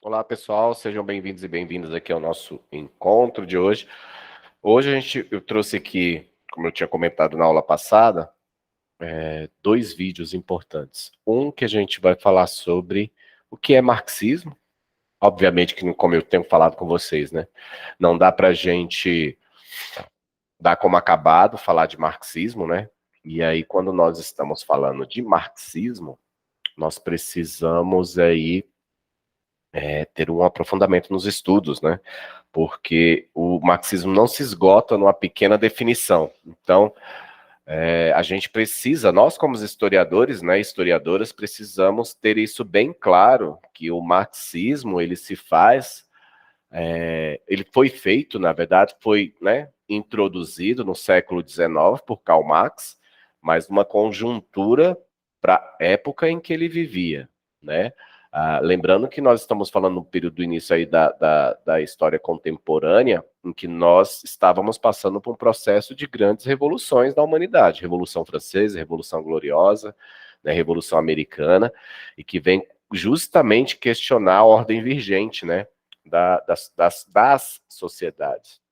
Olá, pessoal, sejam bem-vindos e bem-vindas aqui ao nosso encontro de hoje. Hoje eu trouxe aqui, como eu tinha comentado na aula passada, dois vídeos importantes. Um que a gente vai falar sobre o que é marxismo, obviamente que, como eu tenho falado com vocês, né, não dá para a gente dar como acabado falar de marxismo, né, e aí quando nós estamos falando de marxismo, nós precisamos aí ter um aprofundamento nos estudos, né? Porque o marxismo não se esgota numa pequena definição. Então, a gente precisa, nós como historiadores, né, historiadoras, precisamos ter isso bem claro, que o marxismo, ele se faz, ele foi feito, na verdade, foi, né, introduzido no século XIX por Karl Marx, mas numa conjuntura para a época em que ele vivia, né? Lembrando que nós estamos falando no período do início aí da história contemporânea, em que nós estávamos passando por um processo de grandes revoluções da humanidade, Revolução Francesa, Revolução Gloriosa, né, Revolução Americana, e que vem justamente questionar a ordem vigente, né, das sociedades.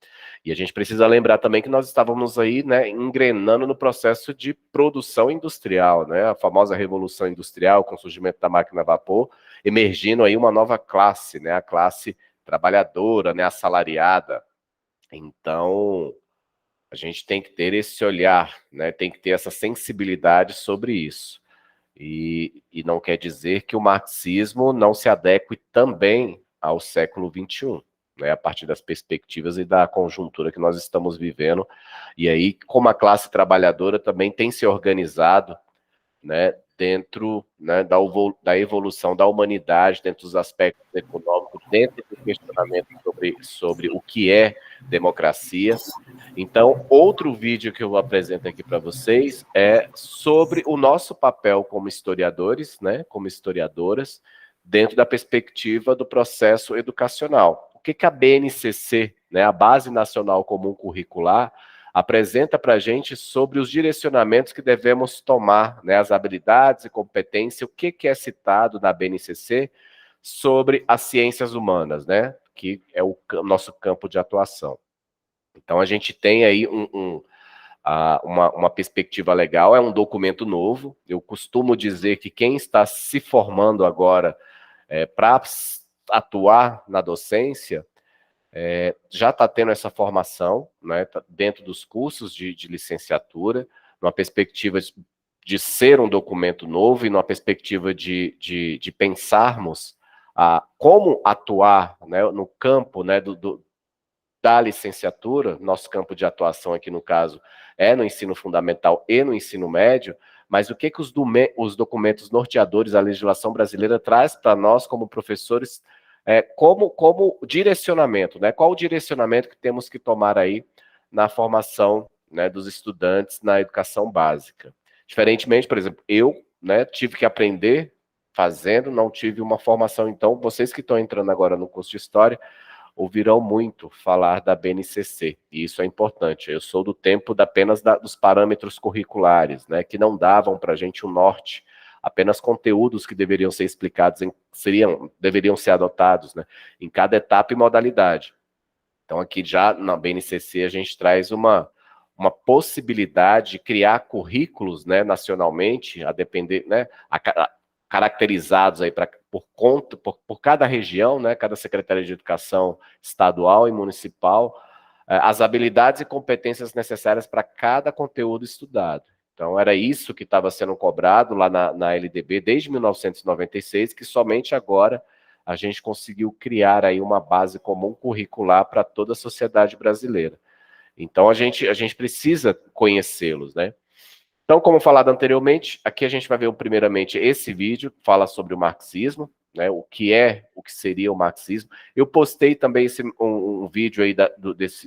E a gente precisa lembrar também que nós estávamos aí, né, engrenando no processo de produção industrial, né, a famosa Revolução Industrial, com o surgimento da máquina a vapor, emergindo aí uma nova classe, né, a classe trabalhadora, né, assalariada. Então, a gente tem que ter esse olhar, né, tem que ter essa sensibilidade sobre isso. E não quer dizer que o marxismo não se adeque também ao século XXI, né, a partir das perspectivas e da conjuntura que nós estamos vivendo. E aí, como a classe trabalhadora também tem se organizado, né, dentro, né, da evolução da humanidade, dentro dos aspectos econômicos, dentro do questionamento sobre o que é democracia. Então, outro vídeo que eu apresento aqui para vocês é sobre o nosso papel como historiadores, né, como historiadoras, dentro da perspectiva do processo educacional. O que a BNCC, né, a Base Nacional Comum Curricular, apresenta para a gente sobre os direcionamentos que devemos tomar, né, as habilidades e competências, o que é citado na BNCC sobre as ciências humanas, né, que é o nosso campo de atuação. Então, a gente tem aí uma perspectiva legal, é um documento novo. Eu costumo dizer que quem está se formando agora para atuar na docência já está tendo essa formação, né, dentro dos cursos de licenciatura, numa perspectiva de ser um documento novo e numa perspectiva de pensarmos como atuar, né, no campo, né, da licenciatura, nosso campo de atuação aqui no caso é no ensino fundamental e no ensino médio, mas o que os documentos norteadores da legislação brasileira traz para nós como professores como direcionamento, né? Qual o direcionamento que temos que tomar aí na formação, né, dos estudantes na educação básica? Diferentemente, por exemplo, eu, né, tive que aprender fazendo, não tive uma formação, então vocês que estão entrando agora no curso de História, ouvirão muito falar da BNCC, e isso é importante. Eu sou do tempo apenas dos parâmetros curriculares, né, que não davam para a gente um norte, apenas conteúdos que deveriam ser explicados, deveriam ser adotados, né, em cada etapa e modalidade. Então, aqui já na BNCC a gente traz uma possibilidade de criar currículos, né, nacionalmente, a depender, né, caracterizados aí por cada região, né, cada Secretaria de Educação estadual e municipal, as habilidades e competências necessárias para cada conteúdo estudado. Então, era isso que estava sendo cobrado lá na LDB desde 1996, que somente agora a gente conseguiu criar aí uma base comum curricular para toda a sociedade brasileira. Então, a gente precisa conhecê-los, né? Então, como falado anteriormente, aqui a gente vai ver primeiramente esse vídeo, fala sobre o marxismo, né, o que seria o marxismo. Eu postei também um vídeo aí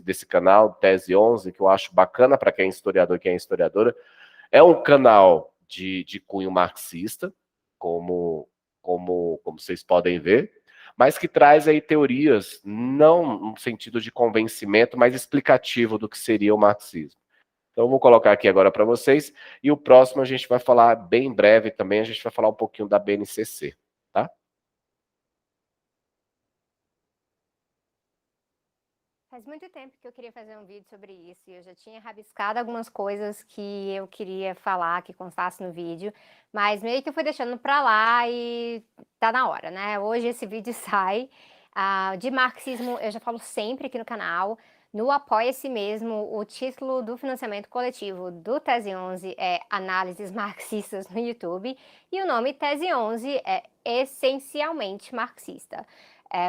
desse canal, Tese 11, que eu acho bacana para quem é historiador e quem é historiadora. É um canal de cunho marxista, como vocês podem ver, mas que traz aí teorias, não no sentido de convencimento, mas explicativo do que seria o marxismo. Então, eu vou colocar aqui agora para vocês, e o próximo a gente vai falar bem breve também, a gente vai falar um pouquinho da BNCC, tá? Faz muito tempo que eu queria fazer um vídeo sobre isso e eu já tinha rabiscado algumas coisas que eu queria falar, que constasse no vídeo, mas meio que eu fui deixando pra lá e tá na hora, né? Hoje esse vídeo sai. De marxismo eu já falo sempre aqui no canal. No Apoia-se mesmo, o título do financiamento coletivo do Tese 11 é Análises Marxistas no YouTube e o nome Tese 11 é essencialmente marxista.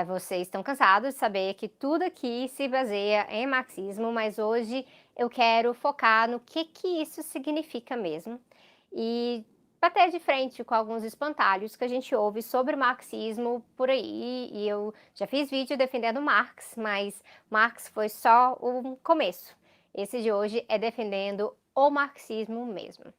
Vocês estão cansados de saber que tudo aqui se baseia em marxismo, mas hoje eu quero focar no que isso significa mesmo e bater de frente com alguns espantalhos que a gente ouve sobre marxismo por aí. E eu já fiz vídeo defendendo Marx, mas Marx foi só o começo. Esse de hoje é defendendo o marxismo mesmo.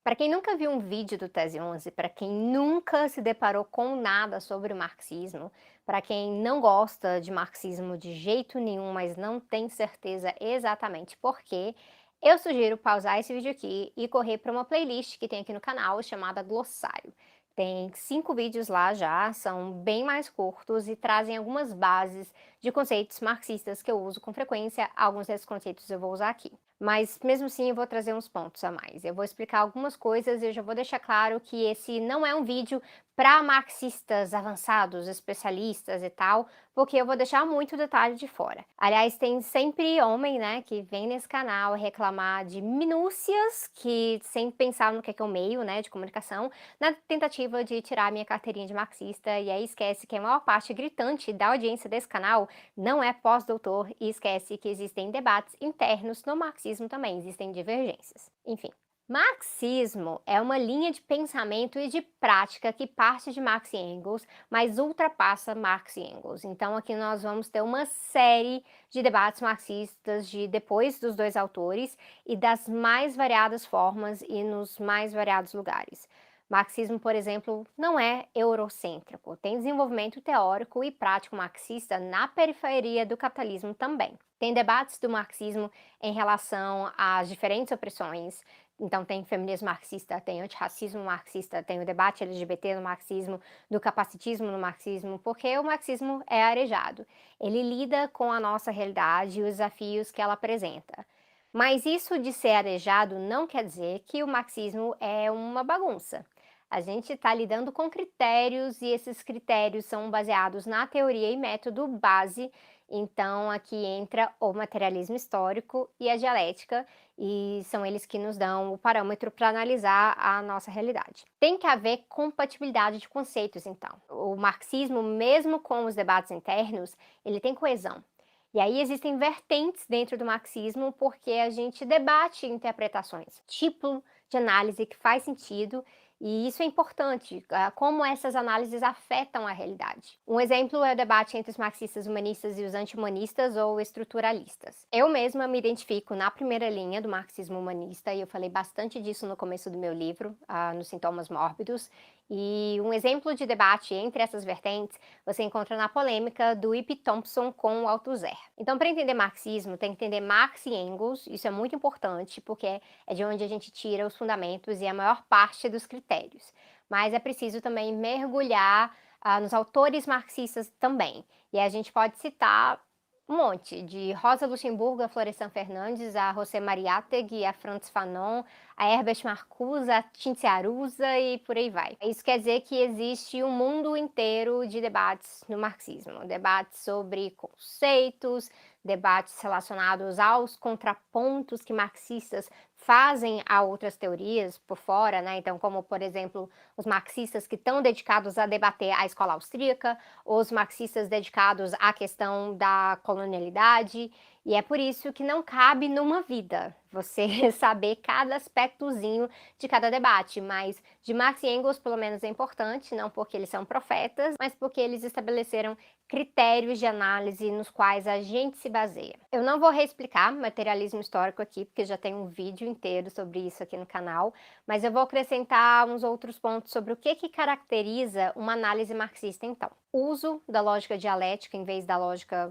Para quem nunca viu um vídeo do Tese 11, para quem nunca se deparou com nada sobre o marxismo, para quem não gosta de marxismo de jeito nenhum, mas não tem certeza exatamente por quê, eu sugiro pausar esse vídeo aqui e correr para uma playlist que tem aqui no canal chamada Glossário. Tem 5 vídeos lá já, são bem mais curtos e trazem algumas bases de conceitos marxistas que eu uso com frequência. Alguns desses conceitos eu vou usar aqui. Mas mesmo assim eu vou trazer uns pontos a mais. Eu vou explicar algumas coisas e eu já vou deixar claro que esse não é um vídeo para marxistas avançados, especialistas e tal, porque eu vou deixar muito detalhe de fora. Aliás, tem sempre homem, né, que vem nesse canal reclamar de minúcias, que sempre pensar no que é o meio, né, de comunicação, na tentativa de tirar minha carteirinha de marxista, e aí esquece que a maior parte gritante da audiência desse canal não é pós-doutor e esquece que existem debates internos no marxismo também, existem divergências. Enfim. Marxismo é uma linha de pensamento e de prática que parte de Marx e Engels, mas ultrapassa Marx e Engels. Então aqui nós vamos ter uma série de debates marxistas depois dos dois autores e das mais variadas formas e nos mais variados lugares. Marxismo, por exemplo, não é eurocêntrico, tem desenvolvimento teórico e prático marxista na periferia do capitalismo também. Tem debates do marxismo em relação às diferentes opressões. Então tem feminismo marxista, tem antirracismo marxista, tem o debate LGBT no marxismo, do capacitismo no marxismo, porque o marxismo é arejado. Ele lida com a nossa realidade e os desafios que ela apresenta. Mas isso de ser arejado não quer dizer que o marxismo é uma bagunça. A gente está lidando com critérios e esses critérios são baseados na teoria e método base. Então aqui entra o materialismo histórico e a dialética, e são eles que nos dão o parâmetro para analisar a nossa realidade. Tem que haver compatibilidade de conceitos, então. O marxismo, mesmo com os debates internos, ele tem coesão. E aí existem vertentes dentro do marxismo porque a gente debate interpretações, tipo de análise que faz sentido. E isso é importante, como essas análises afetam a realidade. Um exemplo é o debate entre os marxistas humanistas e os anti-humanistas ou estruturalistas. Eu mesma me identifico na primeira linha do marxismo humanista e eu falei bastante disso no começo do meu livro, nos Sintomas Mórbidos. E um exemplo de debate entre essas vertentes você encontra na polêmica do Ip Thompson com o Althusser. Então, para entender marxismo, tem que entender Marx e Engels, isso é muito importante, porque é de onde a gente tira os fundamentos e a maior parte dos critérios. Mas é preciso também mergulhar nos autores marxistas também. E a gente pode citar um monte, de Rosa Luxemburgo a Florestan Fernandes, a José Mariátegui, a Frantz Fanon, a Herbert Marcuse, a Cinzia Arruza e por aí vai. Isso quer dizer que existe um mundo inteiro de debates no marxismo, debates sobre conceitos, debates relacionados aos contrapontos que marxistas fazem a outras teorias por fora, né? Então, como, por exemplo, os marxistas que estão dedicados a debater a escola austríaca, os marxistas dedicados à questão da colonialidade, e é por isso que não cabe numa vida você saber cada aspectozinho de cada debate, mas de Marx e Engels, pelo menos, é importante, não porque eles são profetas, mas porque eles estabeleceram critérios de análise nos quais a gente se baseia. Eu não vou reexplicar materialismo histórico aqui, porque já tem um vídeo inteiro sobre isso aqui no canal, mas eu vou acrescentar uns outros pontos sobre o que caracteriza uma análise marxista, então. Uso da lógica dialética em vez da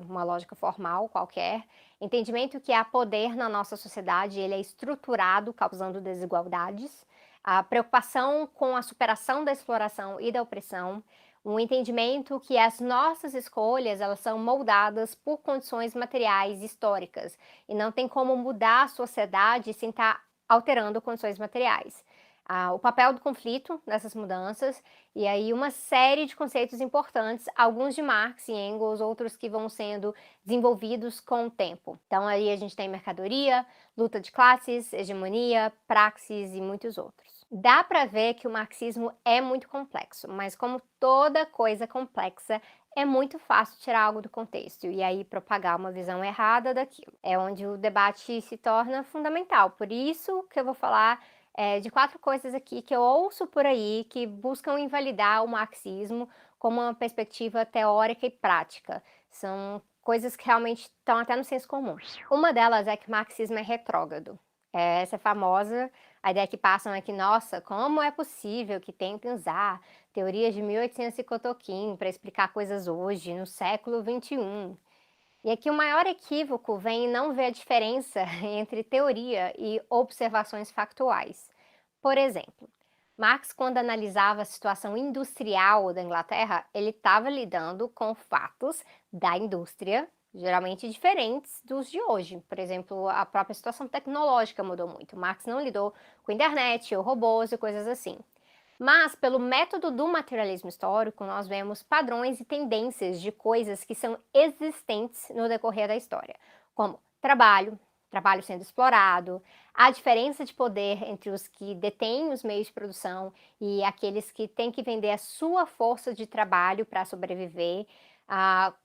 uma lógica formal qualquer, entendimento que há poder na nossa sociedade, ele é estruturado, causando desigualdades, A preocupação com a superação da exploração e da opressão, um entendimento que as nossas escolhas, elas são moldadas por condições materiais históricas, e não tem como mudar a sociedade sem estar alterando condições materiais. O papel do conflito nessas mudanças, e aí uma série de conceitos importantes, alguns de Marx e Engels, outros que vão sendo desenvolvidos com o tempo. Então aí a gente tem mercadoria, luta de classes, hegemonia, praxis e muitos outros. Dá para ver que o marxismo é muito complexo, mas como toda coisa complexa, é muito fácil tirar algo do contexto e aí propagar uma visão errada daquilo. É onde o debate se torna fundamental. Por isso que eu vou falar de 4 coisas aqui que eu ouço por aí que buscam invalidar o marxismo como uma perspectiva teórica e prática. São coisas que realmente estão até no senso comum. Uma delas é que o marxismo é retrógrado. Essa é famosa, a ideia que passam é que, nossa, como é possível que tentem usar teorias de 1800 e cotoquim para explicar coisas hoje, no século XXI. E aqui o maior equívoco vem em não ver a diferença entre teoria e observações factuais. Por exemplo, Marx, quando analisava a situação industrial da Inglaterra, ele estava lidando com fatos da indústria, geralmente diferentes dos de hoje. Por exemplo, a própria situação tecnológica mudou muito. Marx não lidou com internet ou robôs e coisas assim. Mas, pelo método do materialismo histórico, nós vemos padrões e tendências de coisas que são existentes no decorrer da história, como trabalho sendo explorado, a diferença de poder entre os que detêm os meios de produção e aqueles que têm que vender a sua força de trabalho para sobreviver,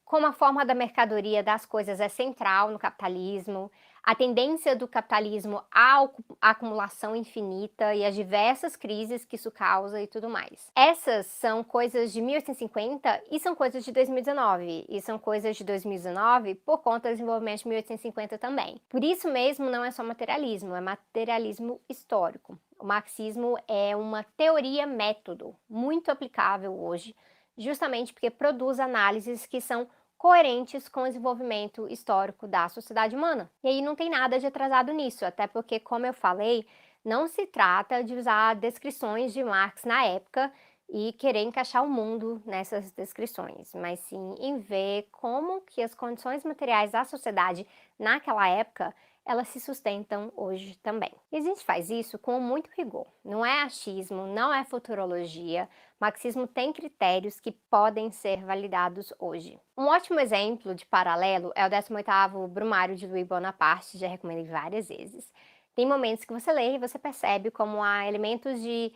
como a forma da mercadoria das coisas é central no capitalismo, a tendência do capitalismo à acumulação infinita e as diversas crises que isso causa e tudo mais. Essas são coisas de 1850 e são coisas de 2019. E são coisas de 2019 por conta do desenvolvimento de 1850 também. Por isso mesmo, não é só materialismo, é materialismo histórico. O marxismo é uma teoria-método muito aplicável hoje, justamente porque produz análises que são coerentes com o desenvolvimento histórico da sociedade humana. E aí não tem nada de atrasado nisso, até porque, como eu falei, não se trata de usar descrições de Marx na época e querer encaixar o mundo nessas descrições, mas sim em ver como que as condições materiais da sociedade naquela época elas se sustentam hoje também. E a gente faz isso com muito rigor. Não é achismo, não é futurologia. O marxismo tem critérios que podem ser validados hoje. Um ótimo exemplo de paralelo é o 18º Brumário de Louis Bonaparte, já recomendei várias vezes. Tem momentos que você lê e você percebe como há elementos de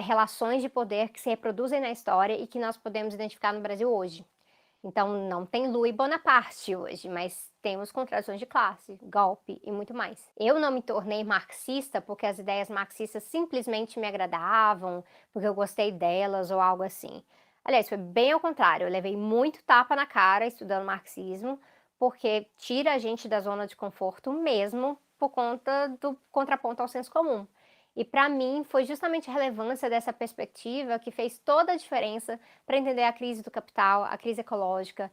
relações de poder que se reproduzem na história e que nós podemos identificar no Brasil hoje. Então, não tem Louis Bonaparte hoje, mas temos contradições de classe, golpe e muito mais. Eu não me tornei marxista porque as ideias marxistas simplesmente me agradavam, porque eu gostei delas ou algo assim. Aliás, foi bem ao contrário, eu levei muito tapa na cara estudando marxismo, porque tira a gente da zona de conforto mesmo por conta do contraponto ao senso comum. E para mim foi justamente a relevância dessa perspectiva que fez toda a diferença para entender a crise do capital, a crise ecológica,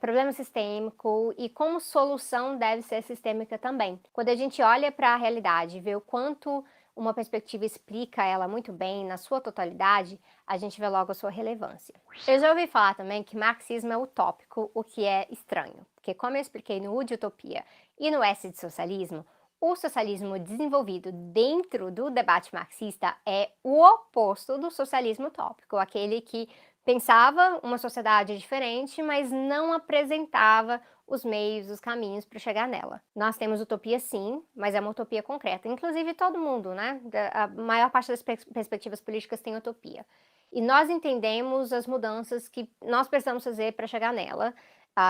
problema sistêmico e como solução deve ser sistêmica também. Quando a gente olha para a realidade e vê o quanto uma perspectiva explica ela muito bem na sua totalidade, a gente vê logo a sua relevância. Eu já ouvi falar também que marxismo é utópico, o que é estranho, porque como eu expliquei no U de Utopia e no S de Socialismo, o socialismo desenvolvido dentro do debate marxista é o oposto do socialismo utópico, aquele que pensava uma sociedade diferente, mas não apresentava os meios, os caminhos para chegar nela. Nós temos utopia sim, mas é uma utopia concreta. Inclusive todo mundo, né? A maior parte das perspectivas políticas tem utopia. E nós entendemos as mudanças que nós precisamos fazer para chegar nela,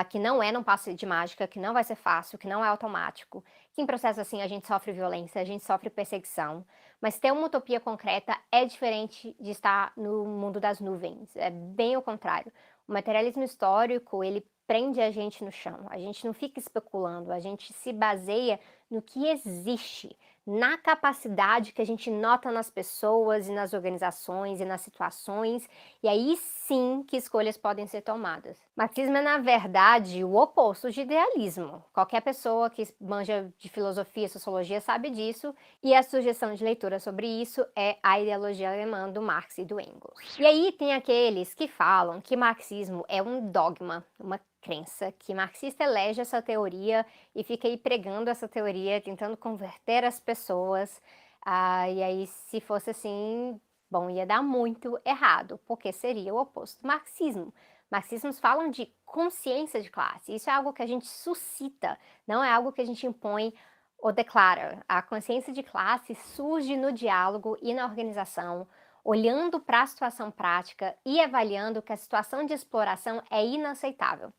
que não é num passe de mágica, que não vai ser fácil, que não é automático, que em processo assim a gente sofre violência, a gente sofre perseguição, mas ter uma utopia concreta é diferente de estar no mundo das nuvens, é bem o contrário. O materialismo histórico, ele prende a gente no chão, a gente não fica especulando, a gente se baseia no que existe, na capacidade que a gente nota nas pessoas e nas organizações e nas situações, e aí sim que escolhas podem ser tomadas. Marxismo é, na verdade, o oposto de idealismo. Qualquer pessoa que manja de filosofia e sociologia sabe disso, e a sugestão de leitura sobre isso é A Ideologia Alemã, do Marx e do Engels. E aí tem aqueles que falam que marxismo é um dogma, uma crença, que marxista elege essa teoria e fica aí pregando essa teoria, tentando converter as pessoas. E aí, se fosse assim, bom, ia dar muito errado, porque seria o oposto do marxismo. Marxismos falam de consciência de classe. Isso é algo que a gente suscita, não é algo que a gente impõe ou declara. A consciência de classe surge no diálogo e na organização, olhando para a situação prática e avaliando que a situação de exploração é inaceitável.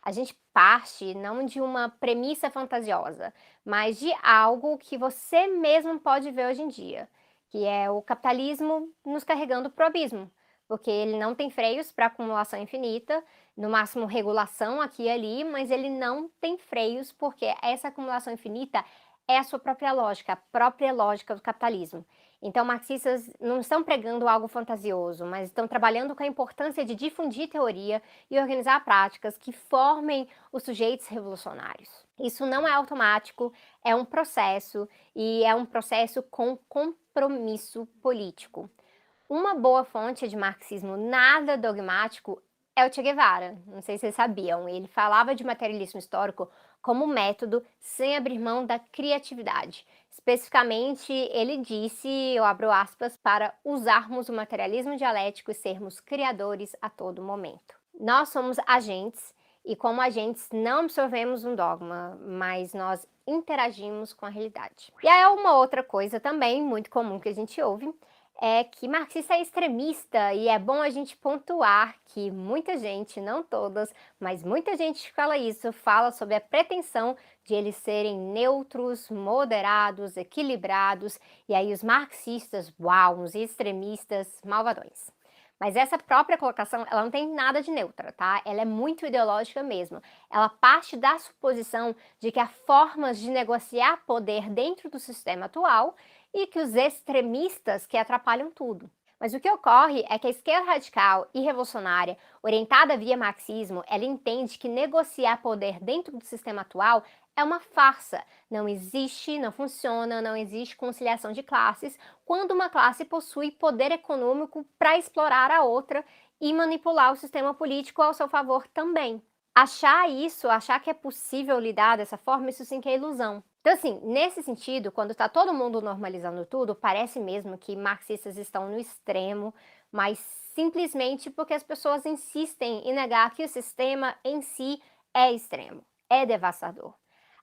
A gente parte não de uma premissa fantasiosa, mas de algo que você mesmo pode ver hoje em dia, que é o capitalismo nos carregando para o abismo, porque ele não tem freios para acumulação infinita, no máximo regulação aqui e ali, mas ele não tem freios porque essa acumulação infinita é a sua própria lógica, a própria lógica do capitalismo. Então, marxistas não estão pregando algo fantasioso, mas estão trabalhando com a importância de difundir teoria e organizar práticas que formem os sujeitos revolucionários. Isso não é automático, é um processo, e é um processo com compromisso político. Uma boa fonte de marxismo nada dogmático é o Che Guevara. Não sei se vocês sabiam, ele falava de materialismo histórico como método sem abrir mão da criatividade. Especificamente, ele disse, eu abro aspas, para usarmos o materialismo dialético e sermos criadores a todo momento. Nós somos agentes e, como agentes, não absorvemos um dogma, mas nós interagimos com a realidade. E aí, uma outra coisa também muito comum que a gente ouve é que marxista é extremista, e é bom a gente pontuar que muita gente, não todas, mas muita gente que fala isso, fala sobre a pretensão de eles serem neutros, moderados, equilibrados, e aí os marxistas, uau, uns extremistas malvadões. Mas essa própria colocação, ela não tem nada de neutra, tá? Ela é muito ideológica mesmo. Ela parte da suposição de que há formas de negociar poder dentro do sistema atual e que os extremistas que atrapalham tudo. Mas o que ocorre é que a esquerda radical e revolucionária, orientada via marxismo, ela entende que negociar poder dentro do sistema atual é uma farsa. Não existe, não funciona, não existe conciliação de classes quando uma classe possui poder econômico para explorar a outra e manipular o sistema político ao seu favor também. Achar que é possível lidar dessa forma, isso sim que é ilusão. Então, assim, nesse sentido, quando está todo mundo normalizando tudo, parece mesmo que marxistas estão no extremo, mas simplesmente porque as pessoas insistem em negar que o sistema em si é extremo, é devastador.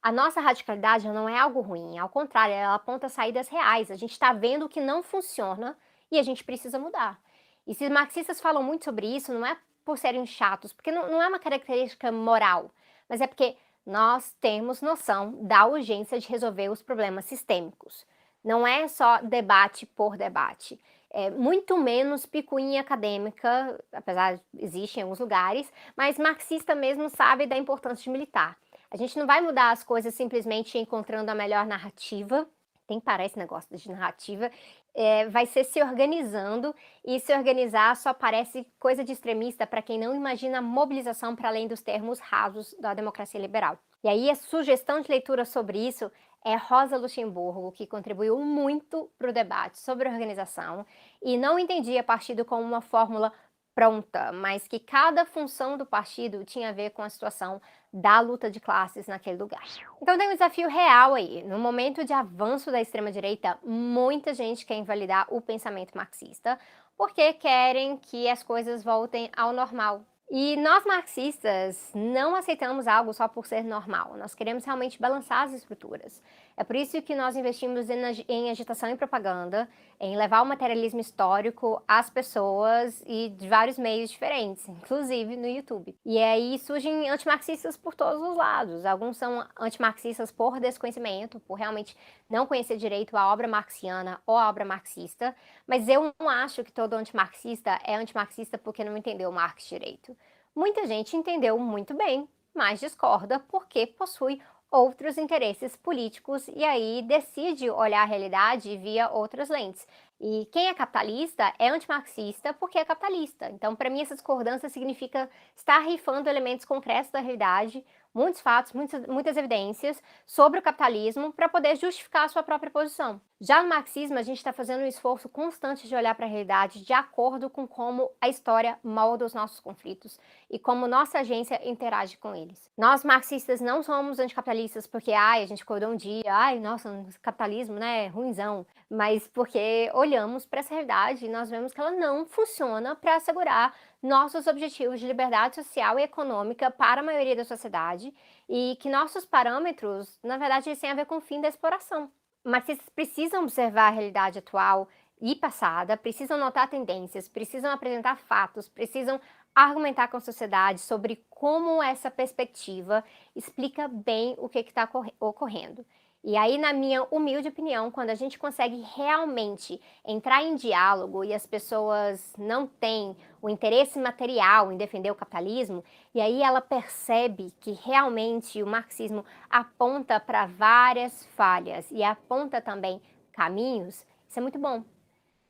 A nossa radicalidade não é algo ruim, ao contrário, ela aponta saídas reais. A gente está vendo o que não funciona e a gente precisa mudar. E se os marxistas falam muito sobre isso, não é por serem chatos, porque não é uma característica moral, mas é porque nós temos noção da urgência de resolver os problemas sistêmicos. Não é só debate por debate. É muito menos picuinha acadêmica, apesar de existir em alguns lugares, mas marxista mesmo sabe da importância de militar. A gente não vai mudar as coisas simplesmente encontrando a melhor narrativa, tem que parar esse negócio de narrativa, vai ser se organizando, e se organizar só parece coisa de extremista para quem não imagina a mobilização para além dos termos rasos da democracia liberal. E aí a sugestão de leitura sobre isso é Rosa Luxemburgo, que contribuiu muito para o debate sobre organização e não entendia partido como uma fórmula pronta, mas que cada função do partido tinha a ver com a situação da luta de classes naquele lugar. Então tem um desafio real aí. No momento de avanço da extrema-direita, muita gente quer invalidar o pensamento marxista porque querem que as coisas voltem ao normal. E nós marxistas não aceitamos algo só por ser normal, nós queremos realmente balançar as estruturas. É por isso que nós investimos em agitação e propaganda, em levar o materialismo histórico às pessoas e de vários meios diferentes, inclusive no YouTube. E aí surgem antimarxistas por todos os lados. Alguns são antimarxistas por desconhecimento, por realmente não conhecer direito a obra marxiana ou a obra marxista, mas eu não acho que todo antimarxista é antimarxista porque não entendeu Marx direito. Muita gente entendeu muito bem, mas discorda porque possui outros interesses políticos e aí decide olhar a realidade via outras lentes. E quem é capitalista é antimarxista porque é capitalista. Então, para mim, essa discordância significa estar rifando elementos concretos da realidade, muitos fatos, muitas evidências sobre o capitalismo para poder justificar a sua própria posição. Já no marxismo, a gente está fazendo um esforço constante de olhar para a realidade de acordo com como a história molda os nossos conflitos e como nossa agência interage com eles. Nós marxistas não somos anticapitalistas porque, a gente acordou um dia, nossa, capitalismo, né, ruinzão, mas porque olhamos para essa realidade e nós vemos que ela não funciona para assegurar nossos objetivos de liberdade social e econômica para a maioria da sociedade e que nossos parâmetros, na verdade, eles têm a ver com o fim da exploração. Marxistas precisam observar a realidade atual e passada, precisam notar tendências, precisam apresentar fatos, precisam argumentar com a sociedade sobre como essa perspectiva explica bem o que está ocorrendo. E aí, na minha humilde opinião, quando a gente consegue realmente entrar em diálogo e as pessoas não têm o interesse material em defender o capitalismo, e aí ela percebe que realmente o marxismo aponta para várias falhas e aponta também caminhos, isso é muito bom.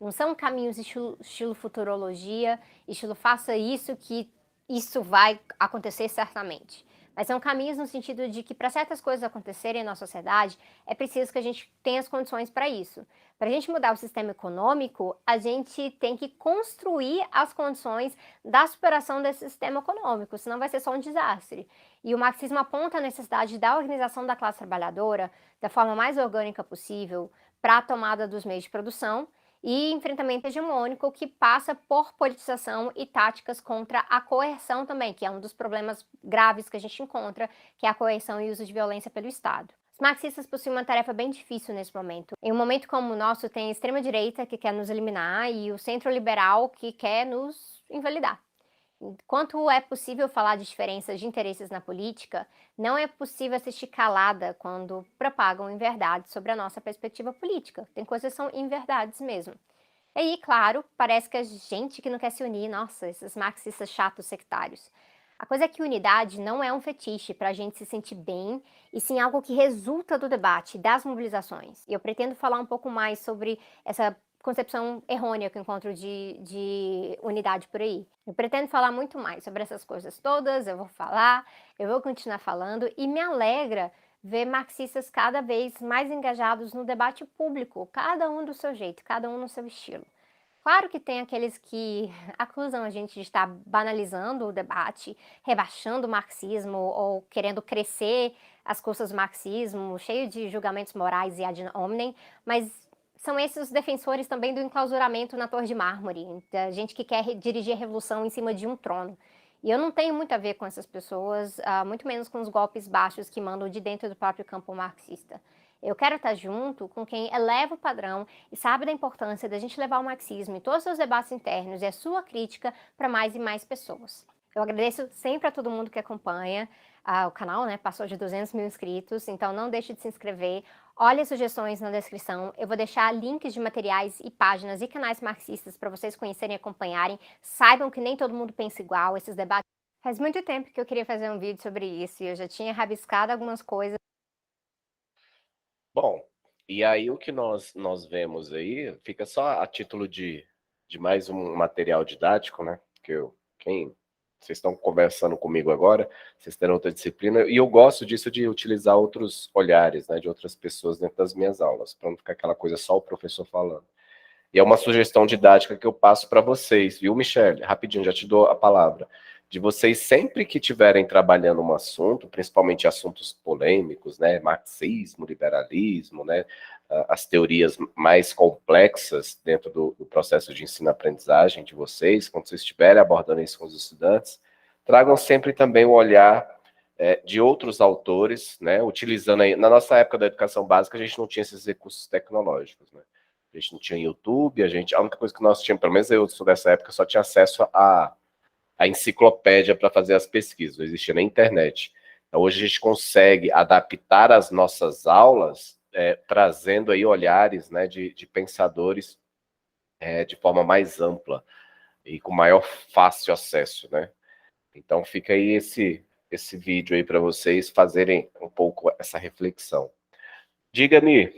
Não são caminhos estilo futurologia, estilo faça isso que isso vai acontecer certamente. Mas são caminhos no sentido de que para certas coisas acontecerem na sociedade, é preciso que a gente tenha as condições para isso. Para a gente mudar o sistema econômico, a gente tem que construir as condições da superação desse sistema econômico, senão vai ser só um desastre. E o marxismo aponta a necessidade da organização da classe trabalhadora da forma mais orgânica possível para a tomada dos meios de produção e enfrentamento hegemônico que passa por politização e táticas contra a coerção também, que é um dos problemas graves que a gente encontra, que é a coerção e uso de violência pelo Estado. Os marxistas possuem uma tarefa bem difícil nesse momento. Em um momento como o nosso, tem a extrema-direita que quer nos eliminar e o centro-liberal que quer nos invalidar. Enquanto é possível falar de diferenças de interesses na política, não é possível assistir calada quando propagam inverdades sobre a nossa perspectiva política. Tem coisas que são inverdades mesmo. E aí, claro, parece que a gente que não quer se unir, nossa, esses marxistas chatos sectários. A coisa é que unidade não é um fetiche para a gente se sentir bem, e sim algo que resulta do debate, das mobilizações. E eu pretendo falar um pouco mais sobre essa concepção errônea que eu encontro de unidade por aí. Eu pretendo falar muito mais sobre essas coisas todas, eu vou continuar falando, e me alegra ver marxistas cada vez mais engajados no debate público, cada um do seu jeito, cada um no seu estilo. Claro que tem aqueles que acusam a gente de estar banalizando o debate, rebaixando o marxismo ou querendo crescer as custas do marxismo, cheio de julgamentos morais e ad hominem, mas são esses os defensores também do enclausuramento na Torre de Mármore, da gente que quer dirigir a revolução em cima de um trono. E eu não tenho muito a ver com essas pessoas, muito menos com os golpes baixos que mandam de dentro do próprio campo marxista. Eu quero estar junto com quem eleva o padrão e sabe da importância da gente levar o marxismo e todos os seus debates internos e a sua crítica para mais e mais pessoas. Eu agradeço sempre a todo mundo que acompanha o canal, né? Passou de 200 mil inscritos, então não deixe de se inscrever. Olhe as sugestões na descrição, eu vou deixar links de materiais e páginas e canais marxistas para vocês conhecerem e acompanharem. Saibam que nem todo mundo pensa igual, esses debates... Faz muito tempo que eu queria fazer um vídeo sobre isso e eu já tinha rabiscado algumas coisas. Bom, e aí o que nós vemos aí, fica só a título de mais um material didático, né? Vocês estão conversando comigo agora, vocês terão outra disciplina, e eu gosto disso de utilizar outros olhares, né, de outras pessoas dentro das minhas aulas, para não ficar aquela coisa só o professor falando. E é uma sugestão didática que eu passo para vocês, viu, Michele? Rapidinho, já te dou a palavra. De vocês, sempre que estiverem trabalhando um assunto, principalmente assuntos polêmicos, né? Marxismo, liberalismo, né? As teorias mais complexas dentro do processo de ensino-aprendizagem de vocês, quando vocês estiverem abordando isso com os estudantes, tragam sempre também o olhar de outros autores, né? Utilizando aí, na nossa época da educação básica, a gente não tinha esses recursos tecnológicos, né? A gente não tinha YouTube, a única coisa que nós tínhamos, pelo menos eu sou dessa época, só tinha acesso a enciclopédia para fazer as pesquisas, não existia nem internet. Então, hoje a gente consegue adaptar as nossas aulas, trazendo aí olhares, né, de pensadores de forma mais ampla e com maior fácil acesso, né? Então fica aí esse vídeo aí para vocês fazerem um pouco essa reflexão. Diga-me.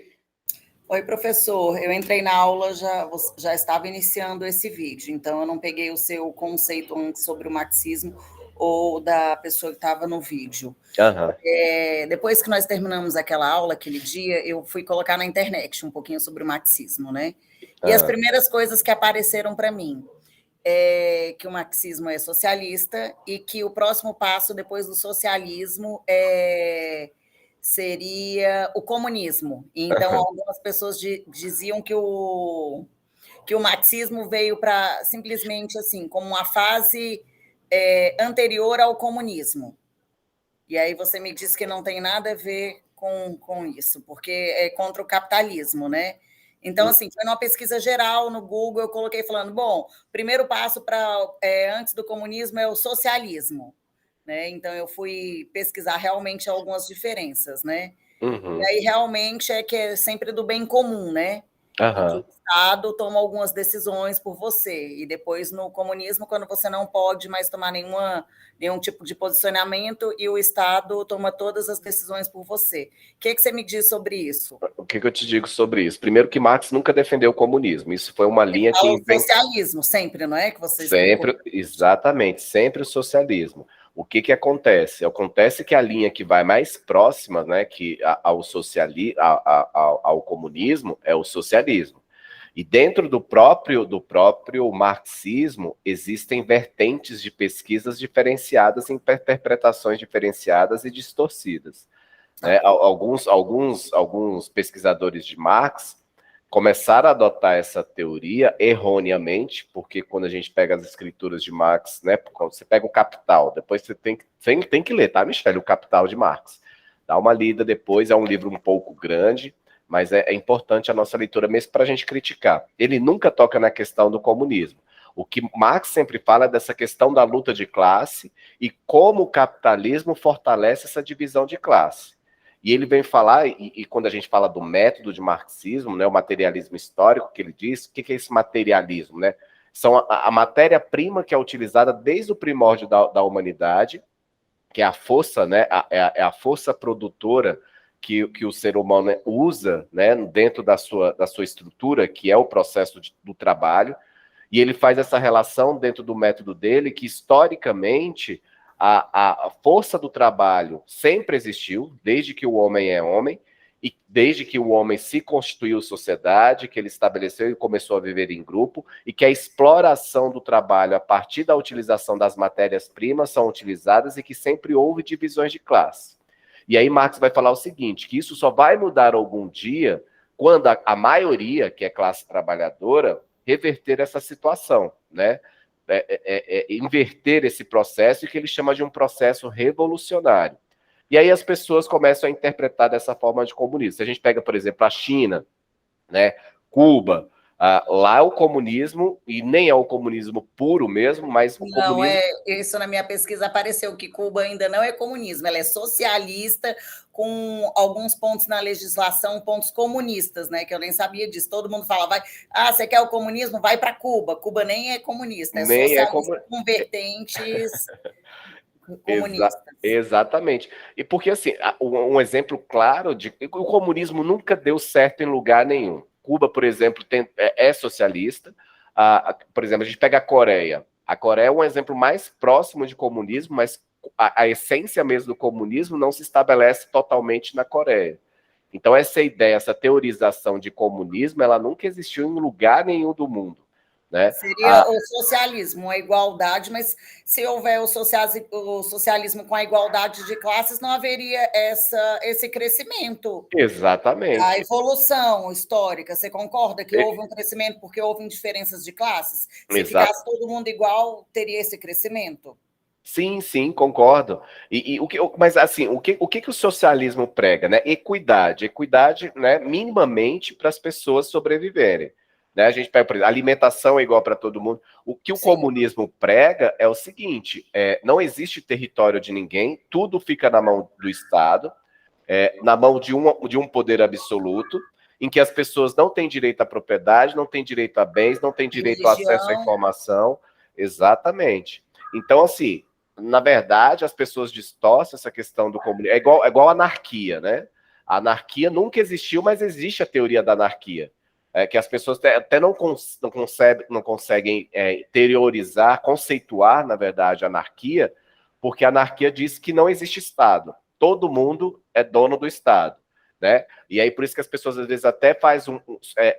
Oi, professor. Eu entrei na aula, já estava iniciando esse vídeo, então eu não peguei o seu conceito antes sobre o marxismo ou da pessoa que estava no vídeo. Uhum. Depois que nós terminamos aquela aula, aquele dia, eu fui colocar na internet um pouquinho sobre o marxismo, né? E as primeiras coisas que apareceram para mim é que o marxismo é socialista e que o próximo passo depois do socialismo seria o comunismo. Então, algumas pessoas diziam que o marxismo veio para simplesmente assim, como uma fase anterior ao comunismo. E aí você me diz que não tem nada a ver com isso, porque é contra o capitalismo, né? Então, assim, foi numa pesquisa geral no Google, eu coloquei falando, bom, primeiro passo para antes do comunismo é o socialismo, né? Então, eu fui pesquisar realmente algumas diferenças, né? Uhum. E aí, realmente, que é sempre do bem comum, né? Uhum. O Estado toma algumas decisões por você, e depois no comunismo, quando você não pode mais tomar nenhum tipo de posicionamento, e o Estado toma todas as decisões por você. O que você me diz sobre isso? O que eu te digo sobre isso? Primeiro que Marx nunca defendeu o comunismo, isso foi uma linha que... O socialismo, sempre, não é? Que você sempre explicou. Exatamente, sempre o socialismo. O que acontece? Acontece que a linha que vai mais próxima, né, ao comunismo é o socialismo. E dentro do próprio marxismo existem vertentes de pesquisas diferenciadas, em interpretações diferenciadas e distorcidas. Né? Alguns pesquisadores de Marx começaram a adotar essa teoria erroneamente, porque quando a gente pega as escrituras de Marx, né, você pega o Capital, depois você tem que ler, tá, Michele? O Capital de Marx. Dá uma lida depois, é um livro um pouco grande, mas é importante a nossa leitura mesmo para a gente criticar. Ele nunca toca na questão do comunismo. O que Marx sempre fala é dessa questão da luta de classe e como o capitalismo fortalece essa divisão de classe. E ele vem falar, e quando a gente fala do método de marxismo, né, o materialismo histórico, que ele diz, o que é esse materialismo? Né? São a matéria-prima que é utilizada desde o primórdio da humanidade, que é a força, né, é a força produtora que o ser humano usa, né, dentro da sua estrutura, que é o processo do trabalho, e ele faz essa relação dentro do método dele, que historicamente a força do trabalho sempre existiu, desde que o homem é homem, e desde que o homem se constituiu sociedade, que ele estabeleceu e começou a viver em grupo, e que a exploração do trabalho a partir da utilização das matérias-primas são utilizadas e que sempre houve divisões de classe. E aí Marx vai falar o seguinte, que isso só vai mudar algum dia quando a maioria, que é classe trabalhadora, reverter essa situação, né? Inverter esse processo, e que ele chama de um processo revolucionário. E aí as pessoas começam a interpretar dessa forma de comunismo. Se a gente pega, por exemplo, a China, né, Cuba, lá o comunismo, e nem é o comunismo puro mesmo, mas o não, comunismo... isso na minha pesquisa apareceu, que Cuba ainda não é comunismo, ela é socialista, com alguns pontos na legislação, pontos comunistas, né? Que eu nem sabia disso. Todo mundo fala, você quer o comunismo? Vai para Cuba. Cuba nem é comunista, é socialista com vertentes comunistas. Exatamente. E porque, assim, um exemplo claro de que o comunismo nunca deu certo em lugar nenhum. Cuba, por exemplo, é socialista. Por exemplo, a gente pega a Coreia. A Coreia é um exemplo mais próximo de comunismo, mas a essência mesmo do comunismo não se estabelece totalmente na Coreia. Então, essa ideia, essa teorização de comunismo, ela nunca existiu em lugar nenhum do mundo. Né? Seria o socialismo, a igualdade, mas se houver o socialismo com a igualdade de classes, não haveria esse crescimento. Exatamente. A evolução histórica, você concorda que houve um crescimento porque houve indiferenças de classes? Se ficasse todo mundo igual, teria esse crescimento? Sim, concordo. Mas assim, o que o socialismo prega, né? Equidade, né? Minimamente para as pessoas sobreviverem. Né? A gente pega, por exemplo, alimentação é igual para todo mundo. O que o comunismo prega é o seguinte: não existe território de ninguém, tudo fica na mão do Estado, na mão de um poder absoluto, em que as pessoas não têm direito à propriedade, não têm direito a bens, não têm direito ao acesso à informação. Exatamente. Então, assim, na verdade, as pessoas distorcem essa questão do comunismo. É igual a anarquia, né? A anarquia nunca existiu, mas existe a teoria da anarquia. Que as pessoas até não conseguem interiorizar, conceituar, na verdade, a anarquia, porque a anarquia diz que não existe Estado. Todo mundo é dono do Estado. Né? E aí por isso que as pessoas às vezes até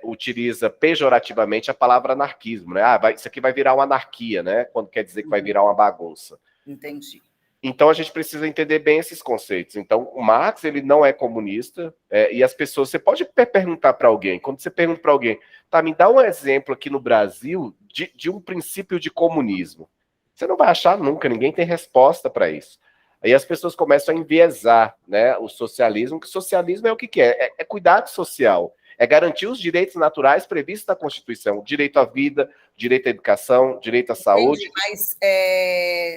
utiliza pejorativamente a palavra anarquismo, né? Isso aqui vai virar uma anarquia, né? Quando quer dizer que vai virar uma bagunça. Entendi. Então a gente precisa entender bem esses conceitos. Então o Marx ele não é comunista e as pessoas, você pode perguntar para alguém, quando você pergunta para alguém, tá, me dá um exemplo aqui no Brasil de um princípio de comunismo. Você não vai achar nunca, ninguém tem resposta para isso. Aí as pessoas começam a enviesar, né, o socialismo, que o socialismo é o que é? É cuidado social, é garantir os direitos naturais previstos na Constituição, direito à vida, direito à educação, direito à saúde. Entendi, mas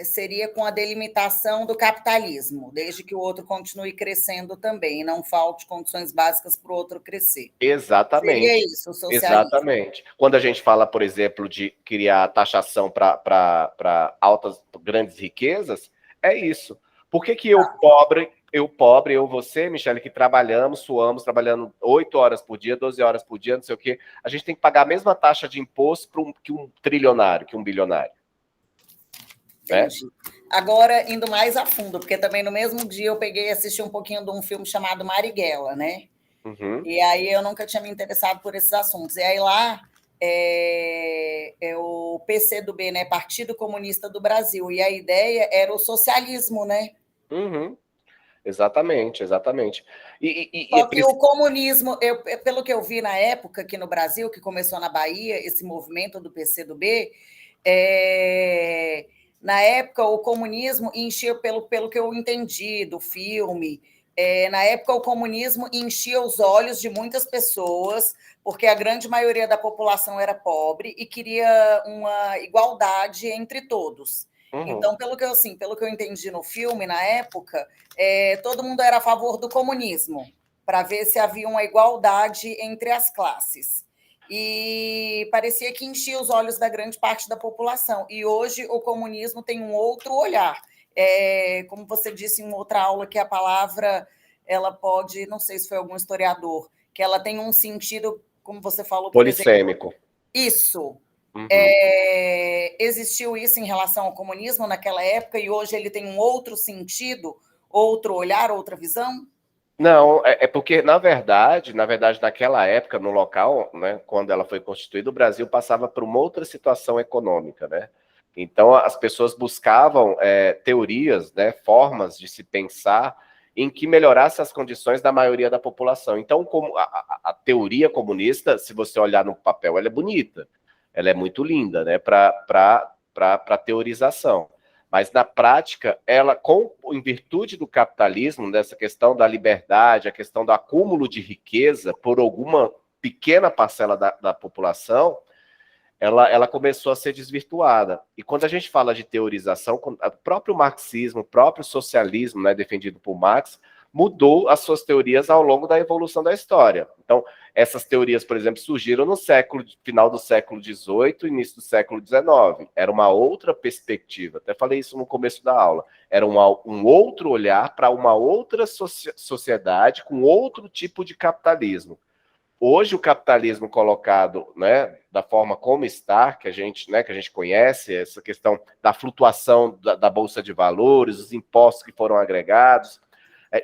seria com a delimitação do capitalismo, desde que o outro continue crescendo também, e não falte condições básicas para o outro crescer. Exatamente. Seria isso, o socialismo. Exatamente. Quando a gente fala, por exemplo, de criar taxação para altas, grandes riquezas, é isso. Por que eu, você, Michele, que trabalhamos, suamos, trabalhando 8 horas por dia, 12 horas por dia, não sei o quê, a gente tem que pagar a mesma taxa de imposto que um trilionário, que um bilionário? Entendi. Né? Agora, indo mais a fundo, porque também no mesmo dia eu peguei e assisti um pouquinho de um filme chamado Marighella, né? Uhum. E aí eu nunca tinha me interessado por esses assuntos. E aí lá é o PCdoB, né? Partido Comunista do Brasil. E a ideia era o socialismo, né? Uhum. Exatamente, exatamente. Só que o comunismo, pelo que eu vi na época aqui no Brasil, que começou na Bahia, esse movimento do PCdoB, na época o comunismo enchia, pelo que eu entendi do filme, na época o comunismo enchia os olhos de muitas pessoas, porque a grande maioria da população era pobre e queria uma igualdade entre todos. Uhum. Então, pelo que eu entendi no filme, na época, todo mundo era a favor do comunismo, para ver se havia uma igualdade entre as classes. E parecia que enchia os olhos da grande parte da população. E hoje o comunismo tem um outro olhar. Como você disse em outra aula, que a palavra, ela pode, não sei se foi algum historiador, que ela tem um sentido, como você falou, por polissêmico. exemplo, isso. Uhum. Existiu isso em relação ao comunismo naquela época e hoje ele tem um outro sentido, outro olhar, outra visão? Não, porque, na verdade, naquela época, no local, né, quando ela foi constituída, o Brasil passava por uma outra situação econômica, né? Então, as pessoas buscavam teorias, né, formas de se pensar em que melhorasse as condições da maioria da população. Então, como a teoria comunista, se você olhar no papel, ela é bonita, ela é muito linda, né, para teorização. Mas, na prática, ela, em virtude do capitalismo, dessa questão da liberdade, a questão do acúmulo de riqueza por alguma pequena parcela da população, ela começou a ser desvirtuada. E quando a gente fala de teorização, o próprio marxismo, o próprio socialismo, né, defendido por Marx, mudou as suas teorias ao longo da evolução da história. Então, essas teorias, por exemplo, surgiram no final do século XVIII, início do século XIX. Era uma outra perspectiva. Até falei isso no começo da aula. Era um outro olhar para uma outra sociedade com outro tipo de capitalismo. Hoje o capitalismo colocado, né, da forma como está, que a gente conhece, essa questão da flutuação da bolsa de valores, os impostos que foram agregados,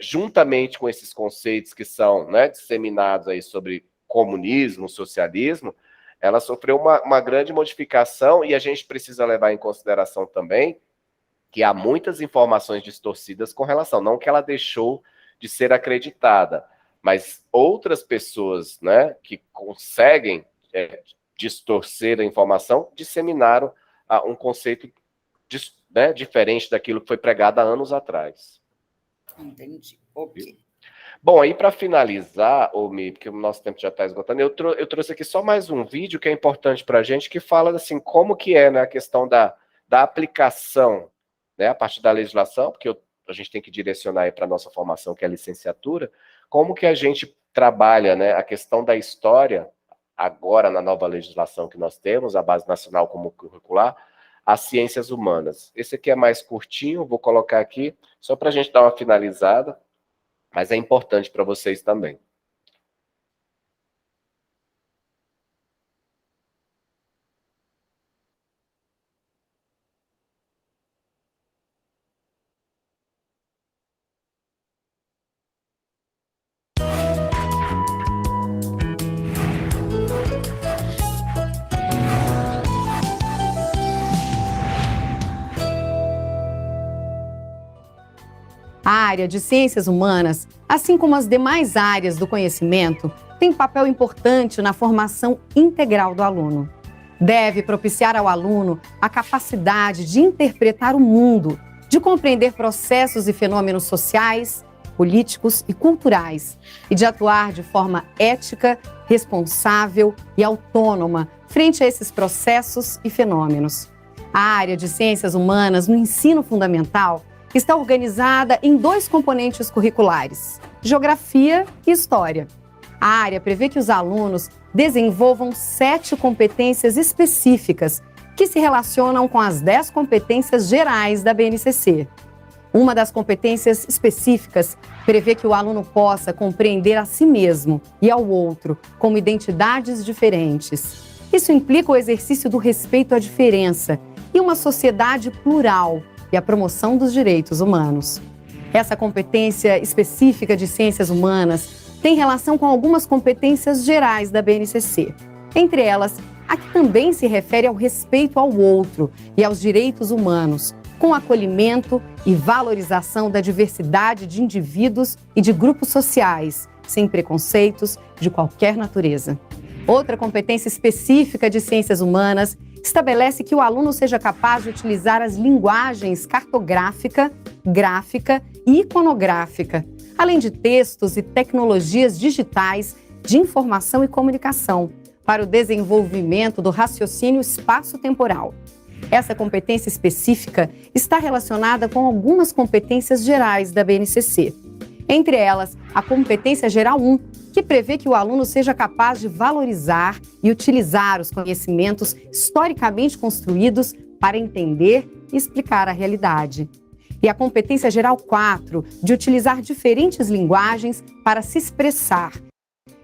juntamente com esses conceitos que são, né, disseminados aí sobre comunismo, socialismo, ela sofreu uma grande modificação e a gente precisa levar em consideração também que há muitas informações distorcidas com relação, não que ela deixou de ser acreditada, mas outras pessoas, né, que conseguem distorcer a informação, disseminaram um conceito diferente daquilo que foi pregado há anos atrás. Entendi. Ok. Bom, aí para finalizar, Mi, porque o nosso tempo já está esgotando, eu trouxe aqui só mais um vídeo que é importante para a gente, que fala assim, como que é, né, a questão da aplicação, né, a partir da legislação, porque a gente tem que direcionar aí para a nossa formação, que é a licenciatura, como que a gente trabalha, né, a questão da história, agora na nova legislação que nós temos, a Base Nacional Comum Curricular, as ciências humanas. Esse aqui é mais curtinho, vou colocar aqui, só para a gente dar uma finalizada, mas é importante para vocês também. A área de ciências humanas, assim como as demais áreas do conhecimento, tem papel importante na formação integral do aluno. Deve propiciar ao aluno a capacidade de interpretar o mundo, de compreender processos e fenômenos sociais, políticos e culturais, e de atuar de forma ética, responsável e autônoma frente a esses processos e fenômenos. A área de ciências humanas no ensino fundamental está organizada em 2 componentes curriculares, Geografia e História. A área prevê que os alunos desenvolvam 7 competências específicas que se relacionam com as 10 competências gerais da BNCC. Uma das competências específicas prevê que o aluno possa compreender a si mesmo e ao outro como identidades diferentes. Isso implica o exercício do respeito à diferença e uma sociedade plural, e a promoção dos direitos humanos. Essa competência específica de ciências humanas tem relação com algumas competências gerais da BNCC. Entre elas, a que também se refere ao respeito ao outro e aos direitos humanos, com acolhimento e valorização da diversidade de indivíduos e de grupos sociais, sem preconceitos de qualquer natureza. Outra competência específica de ciências humanas estabelece que o aluno seja capaz de utilizar as linguagens cartográfica, gráfica e iconográfica, além de textos e tecnologias digitais de informação e comunicação, para o desenvolvimento do raciocínio espaço-temporal. Essa competência específica está relacionada com algumas competências gerais da BNCC. Entre elas, a competência geral 1, que prevê que o aluno seja capaz de valorizar e utilizar os conhecimentos historicamente construídos para entender e explicar a realidade. E a competência geral 4, de utilizar diferentes linguagens para se expressar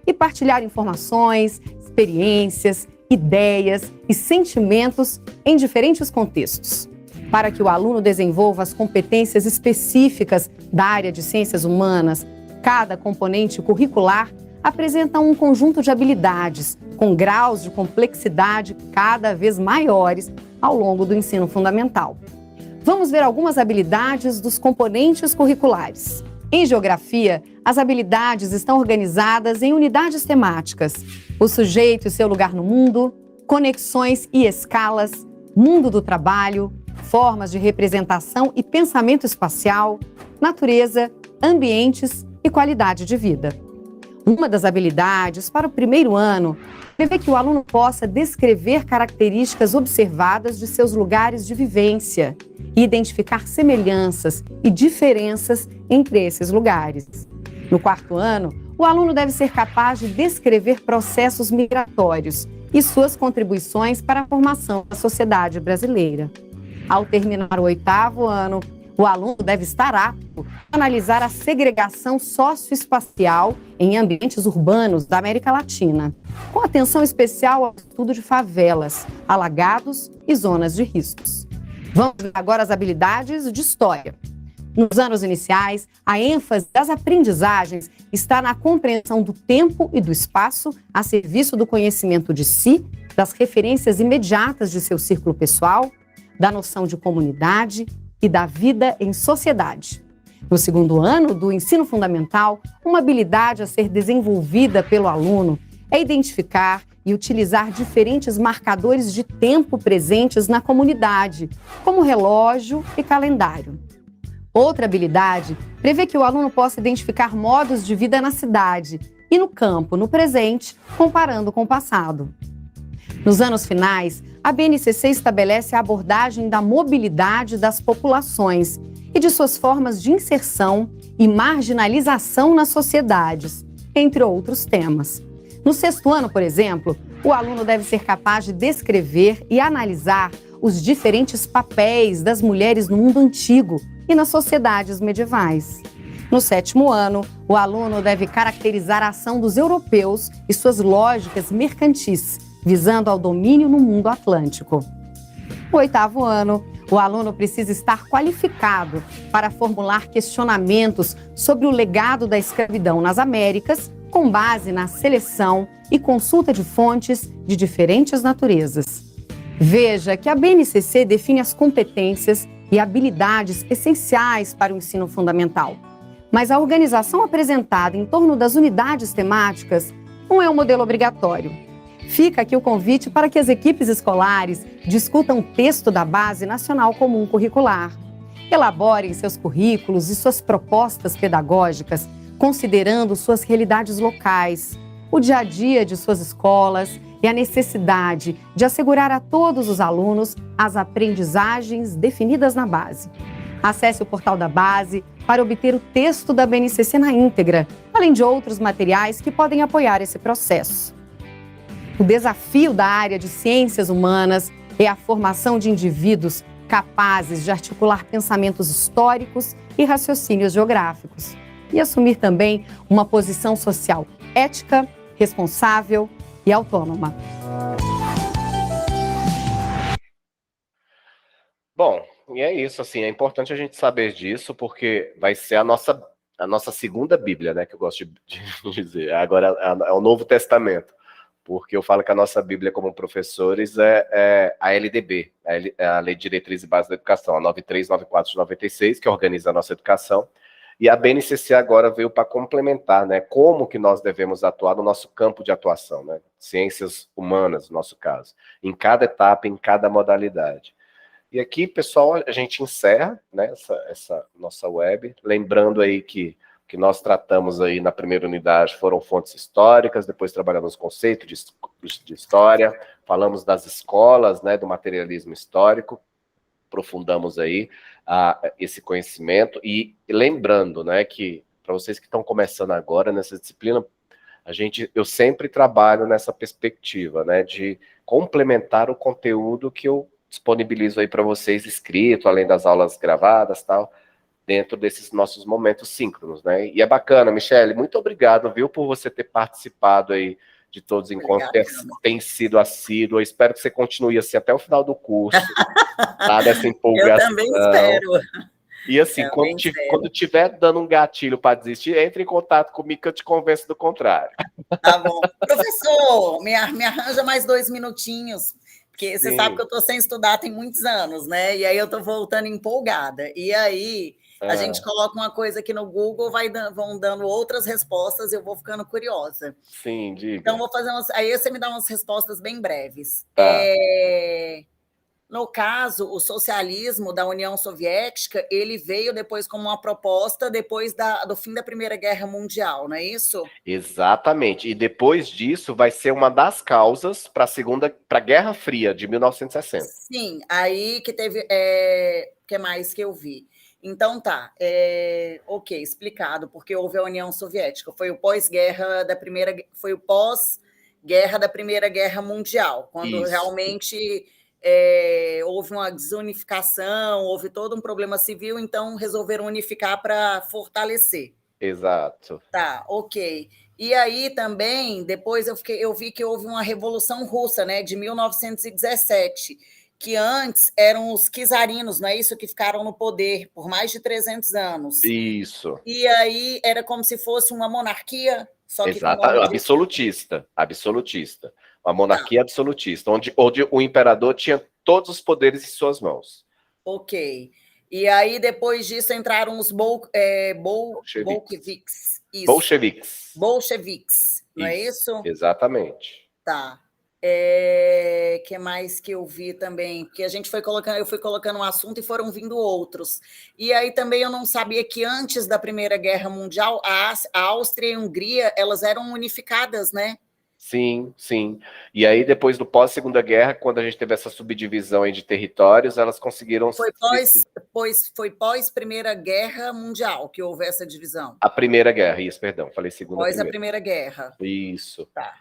e partilhar informações, experiências, ideias e sentimentos em diferentes contextos. Para que o aluno desenvolva as competências específicas da área de ciências humanas, cada componente curricular apresenta um conjunto de habilidades com graus de complexidade cada vez maiores ao longo do ensino fundamental. Vamos ver algumas habilidades dos componentes curriculares. Em Geografia, as habilidades estão organizadas em unidades temáticas: o sujeito e seu lugar no mundo, conexões e escalas, mundo do trabalho, formas de representação e pensamento espacial, natureza, ambientes e qualidade de vida. Uma das habilidades para o primeiro ano prevê que o aluno possa descrever características observadas de seus lugares de vivência e identificar semelhanças e diferenças entre esses lugares. No 4º ano, o aluno deve ser capaz de descrever processos migratórios e suas contribuições para a formação da sociedade brasileira. Ao terminar o 8º ano, o aluno deve estar apto a analisar a segregação socioespacial em ambientes urbanos da América Latina, com atenção especial ao estudo de favelas, alagados e zonas de riscos. Vamos ver agora as habilidades de História. Nos anos iniciais, a ênfase das aprendizagens está na compreensão do tempo e do espaço a serviço do conhecimento de si, das referências imediatas de seu círculo pessoal, da noção de comunidade e da vida em sociedade. No 2º ano do ensino fundamental, uma habilidade a ser desenvolvida pelo aluno é identificar e utilizar diferentes marcadores de tempo presentes na comunidade, como relógio e calendário. Outra habilidade prevê que o aluno possa identificar modos de vida na cidade e no campo, no presente, comparando com o passado. Nos anos finais, a BNCC estabelece a abordagem da mobilidade das populações e de suas formas de inserção e marginalização nas sociedades, entre outros temas. No 6º ano, por exemplo, o aluno deve ser capaz de descrever e analisar os diferentes papéis das mulheres no mundo antigo e nas sociedades medievais. No 7º ano, o aluno deve caracterizar a ação dos europeus e suas lógicas mercantis, visando ao domínio no mundo atlântico. No 8º ano, o aluno precisa estar qualificado para formular questionamentos sobre o legado da escravidão nas Américas, com base na seleção e consulta de fontes de diferentes naturezas. Veja que a BNCC define as competências e habilidades essenciais para o ensino fundamental. Mas a organização apresentada em torno das unidades temáticas não é um modelo obrigatório. Fica aqui o convite para que as equipes escolares discutam o texto da Base Nacional Comum Curricular. Elaborem seus currículos e suas propostas pedagógicas, considerando suas realidades locais, o dia a dia de suas escolas e a necessidade de assegurar a todos os alunos as aprendizagens definidas na base. Acesse o portal da Base para obter o texto da BNCC na íntegra, além de outros materiais que podem apoiar esse processo. O desafio da área de ciências humanas é a formação de indivíduos capazes de articular pensamentos históricos e raciocínios geográficos, e assumir também uma posição social ética, responsável e autônoma. Bom, e é isso, assim, é importante a gente saber disso, porque vai ser a nossa segunda Bíblia, né, que eu gosto de dizer. Agora é o Novo Testamento, porque eu falo que a nossa Bíblia como professores é a LDB, é a Lei de Diretriz e Base da Educação, a 9394 de 96, que organiza a nossa educação, e a BNCC agora veio para complementar, né, como que nós devemos atuar no nosso campo de atuação, né, ciências humanas, no nosso caso, em cada etapa, em cada modalidade. E aqui, pessoal, a gente encerra, né, essa nossa web, lembrando aí que nós tratamos aí na primeira unidade foram fontes históricas, depois trabalhamos o conceito de história, falamos das escolas, né, do materialismo histórico, aprofundamos aí esse conhecimento, e lembrando, né, que para vocês que estão começando agora nessa disciplina, eu sempre trabalho nessa perspectiva, né, de complementar o conteúdo que eu disponibilizo aí para vocês escrito, além das aulas gravadas, tal, dentro desses nossos momentos síncronos, né? E é bacana, Michele, muito obrigado, viu, por você ter participado aí de todos os encontros, tem sido assíduo, eu espero que você continue assim até o final do curso, tá, dessa empolgação. Eu também espero. E assim, quando tiver dando um gatilho para desistir, entre em contato comigo que eu te convenço do contrário. Tá bom. Professor, me arranja mais 2 minutinhos, porque você sabe que eu estou sem estudar tem muitos anos, né? E aí eu estou voltando empolgada. E aí a gente coloca uma coisa aqui no Google, vão dando outras respostas e eu vou ficando curiosa. Sim, diga. Então, vou fazer aí você me dá umas respostas bem breves. Tá. No caso, o socialismo da União Soviética, ele veio depois como uma proposta depois do fim da Primeira Guerra Mundial, não é isso? Exatamente. E depois disso vai ser uma das causas para a Guerra Fria de 1960. Sim, aí que teve... que mais que eu vi? Então tá, ok, explicado, porque houve a União Soviética, foi o pós-guerra da Primeira Guerra Mundial, quando realmente houve uma desunificação, houve todo um problema civil, então resolveram unificar para fortalecer. Exato. Tá, ok. E aí também, depois eu vi que houve uma Revolução Russa, né, de 1917, que antes eram os czarinos, não é isso? Que ficaram no poder por mais de 300 anos. Isso. E aí era como se fosse uma monarquia, só que... Exato, absolutista. Uma monarquia absolutista, onde o imperador tinha todos os poderes em suas mãos. Ok. E aí, depois disso, entraram os bolcheviques. Bolcheviques, não é isso? Exatamente. Tá. Que mais que eu vi também? Porque eu fui colocando um assunto e foram vindo outros. E aí também eu não sabia que antes da Primeira Guerra Mundial, a Áustria e a Hungria, elas eram unificadas, né? Sim, sim. E aí, depois do pós-Segunda Guerra, quando a gente teve essa subdivisão aí de territórios, elas conseguiram... Foi pós-Primeira Guerra Mundial que houve essa divisão. A Primeira Guerra, isso, perdão, falei segunda. Pós a Primeira Guerra. Isso. Tá.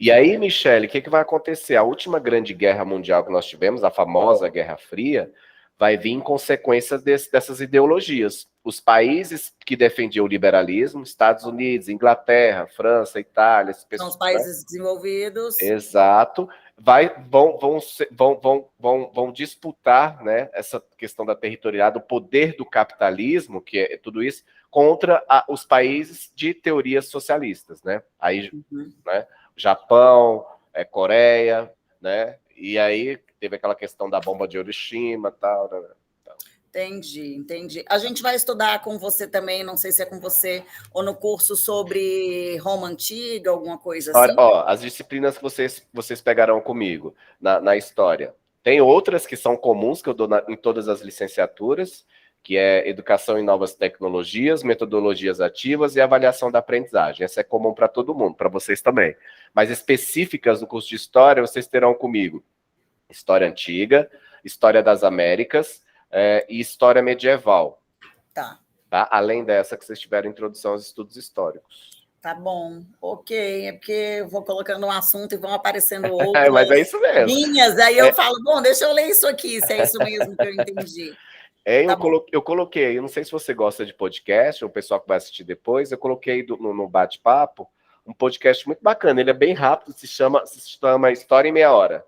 E aí, Michele, o que vai acontecer? A última grande guerra mundial que nós tivemos, a famosa Guerra Fria, vai vir em consequência dessas ideologias. Os países que defendiam o liberalismo, Estados Unidos, Inglaterra, França, Itália... São os países desenvolvidos. Exato. Vão disputar, né, essa questão da territorialidade, o poder do capitalismo, que é tudo isso, contra os países de teorias socialistas, né? Aí, né, Japão, Coreia, né? E aí teve aquela questão da bomba de Hiroshima, tal, né? Entendi. A gente vai estudar com você também, não sei se é com você ou no curso sobre Roma Antiga, alguma coisa assim. Ó, as disciplinas que vocês pegarão comigo na história. Tem outras que são comuns, que eu dou em todas as licenciaturas, que é Educação em Novas Tecnologias, Metodologias Ativas e Avaliação da Aprendizagem. Essa é comum para todo mundo, para vocês também. Mas específicas do curso de História, vocês terão comigo História Antiga, História das Américas e História Medieval. Tá? Além dessa que vocês tiveram Introdução aos Estudos Históricos. Tá bom, ok. É porque eu vou colocando um assunto e vão aparecendo outras mas é isso mesmo. linhas, aí eu falo, bom, deixa eu ler isso aqui, se é isso mesmo que eu entendi. Eu coloquei, eu não sei se você gosta de podcast, ou o pessoal que vai assistir depois, eu coloquei no bate-papo um podcast muito bacana, ele é bem rápido, se chama História em Meia Hora.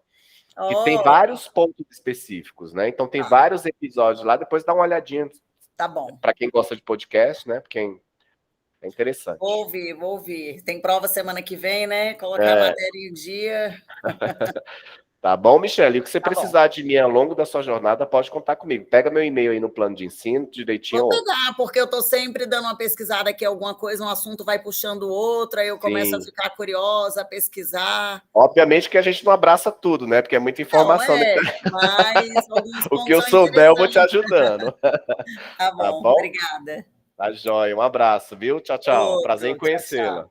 E tem vários pontos específicos, né? Então tem vários episódios lá, depois dá uma olhadinha. Tá bom. Para quem gosta de podcast, né? Porque é interessante. Vou ouvir. Tem prova semana que vem, né? Colocar a matéria em dia. Tá bom, Michele? E o que você precisar de mim ao longo da sua jornada, pode contar comigo. Pega meu e-mail aí no plano de ensino, direitinho. Vou pegar, porque eu estou sempre dando uma pesquisada aqui, alguma coisa, um assunto vai puxando o outro, aí eu começo a ficar curiosa, a pesquisar. Obviamente que a gente não abraça tudo, né? Porque é muita informação. Mas o que eu souber, eu vou te ajudando. Tá bom? Obrigada. Tá joia, um abraço, viu? Tchau. Prazer em conhecê-la.